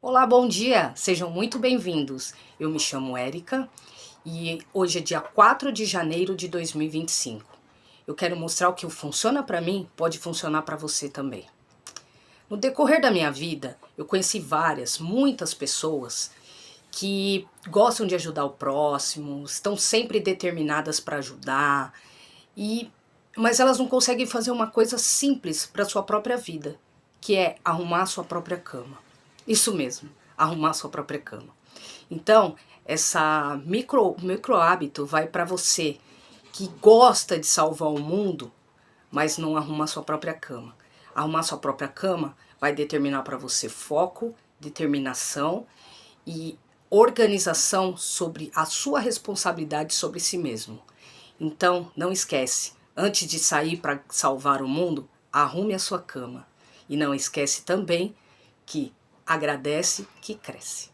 Olá, bom dia! Sejam muito bem-vindos. Eu me chamo Érica e hoje é dia 4 de janeiro de 2025. Eu quero mostrar o que funciona para mim, pode funcionar para você também. No decorrer da minha vida, eu conheci muitas pessoas que gostam de ajudar o próximo, estão sempre determinadas para ajudar, mas elas não conseguem fazer uma coisa simples para sua própria vida, que é arrumar sua própria cama. Isso mesmo, arrumar sua própria cama. Então, essa micro hábito vai para você que gosta de salvar o mundo, mas não arruma sua própria cama. Arrumar sua própria cama vai determinar para você foco, determinação e organização sobre a sua responsabilidade sobre si mesmo. Então, não esquece, antes de sair para salvar o mundo, arrume a sua cama. E não esquece também que agradece que cresce.